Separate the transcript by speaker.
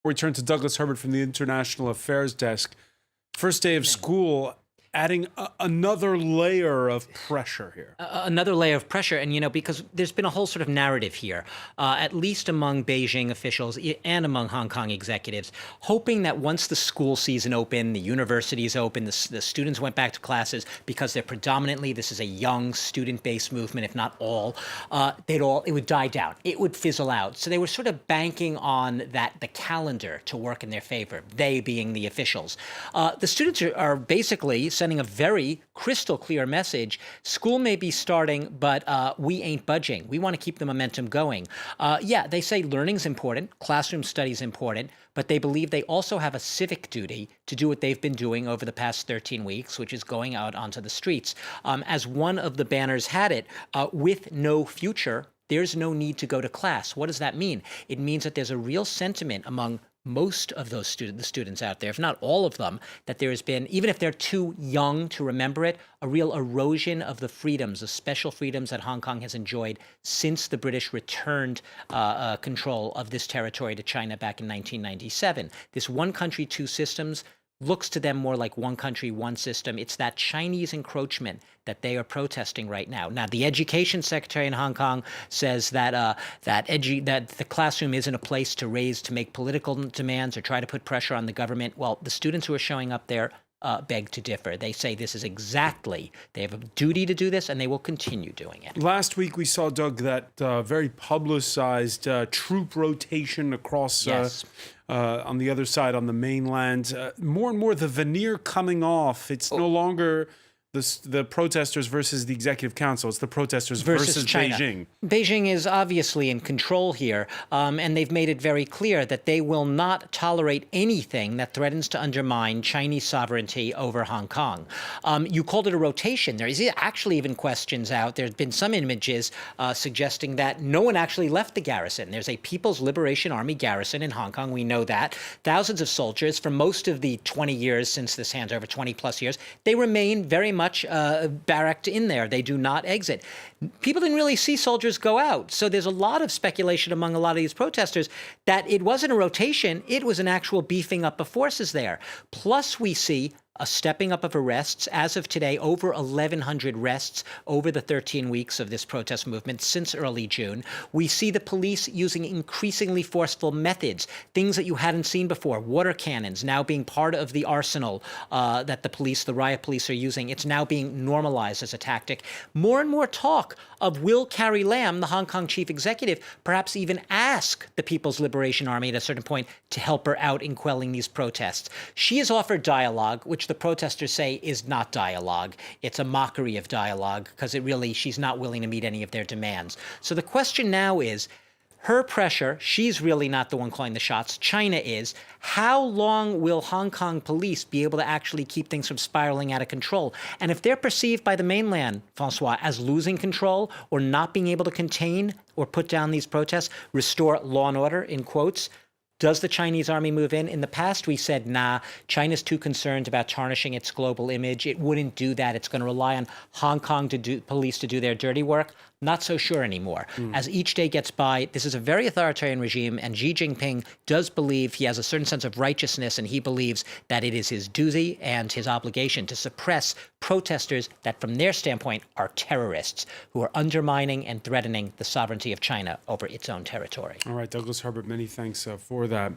Speaker 1: We turn to Douglas Herbert from the International Affairs Desk. First day of school, adding another layer of pressure here.
Speaker 2: Another layer of pressure. And, because there's been a whole sort of narrative here, at least among Beijing officials and among Hong Kong executives, hoping that once the school season opened, the universities opened, the students went back to classes, because they're predominantly, this is a young student-based movement, if not all, it would die down. It would fizzle out. So they were sort of banking on the calendar to work in their favor, they being the officials. The students are basically sending a very crystal clear message. School may be starting, but we ain't budging. We want to keep the momentum going. Yeah, they say learning's important, classroom study's important, but they believe they also have a civic duty to do what they've been doing over the past 13 weeks, which is going out onto the streets. As one of the banners had it, with no future, there's no need to go to class. What does that mean? It means that there's a real sentiment among most of those the students out there, if not all of them, that there has been, even if they're too young to remember it, a real erosion of the freedoms, the special freedoms that Hong Kong has enjoyed since the British returned control of this territory to China back in 1997. This one country, two systems looks to them more like one country, one system. It's that Chinese encroachment that they are protesting right now. Now, the education secretary in Hong Kong says that that the classroom isn't a place to make political demands or try to put pressure on the government. Well, the students who are showing up there beg to differ. They say this is they have a duty to do this, and they will continue doing it.
Speaker 1: Last week we saw, Doug, that very publicized troop rotation across
Speaker 2: Yes.
Speaker 1: On the other side, on the mainland. More and more the veneer coming off. It's no longer the protesters versus the Executive Council. It's the protesters versus
Speaker 2: China.
Speaker 1: Beijing.
Speaker 2: Beijing is obviously in control here, and they've made it very clear that they will not tolerate anything that threatens to undermine Chinese sovereignty over Hong Kong. You called it a rotation. There is actually even questions out. There's been some images suggesting that no one actually left the garrison. There's a People's Liberation Army garrison in Hong Kong. We know that. Thousands of soldiers for most of the 20 years since this handover, 20 plus years, they remain very much barracked in there. They do not exit. People didn't really see soldiers go out. So there's a lot of speculation among a lot of these protesters that it wasn't a rotation, it was an actual beefing up of forces there. Plus, we see a stepping up of arrests. As of today, over 1,100 arrests over the 13 weeks of this protest movement since early June. We see the police using increasingly forceful methods, things that you hadn't seen before. Water cannons now being part of the arsenal that the riot police are using. It's now being normalized as a tactic. More and more talk of will Carrie Lam, the Hong Kong chief executive, perhaps even ask the People's Liberation Army at a certain point to help her out in quelling these protests. She has offered dialogue, which the protesters say is not dialogue. It's a mockery of dialogue, because she's not willing to meet any of their demands. So the question now is, her pressure, she's really not the one calling the shots. China is. How long will Hong Kong police be able to actually keep things from spiraling out of control? And if they're perceived by the mainland, Francois, as losing control or not being able to contain or put down these protests, restore law and order, in quotes, does the Chinese army move in? In the past, we said, nah, China's too concerned about tarnishing its global image. It wouldn't do that. It's going to rely on Hong Kong police to do their dirty work. Not so sure anymore. As each day gets by, this is a very authoritarian regime, and Xi Jinping does believe he has a certain sense of righteousness, and he believes that it is his duty and his obligation to suppress protesters that, from their standpoint, are terrorists who are undermining and threatening the sovereignty of China over its own territory.
Speaker 1: All right, Douglas Herbert, many thanks for that.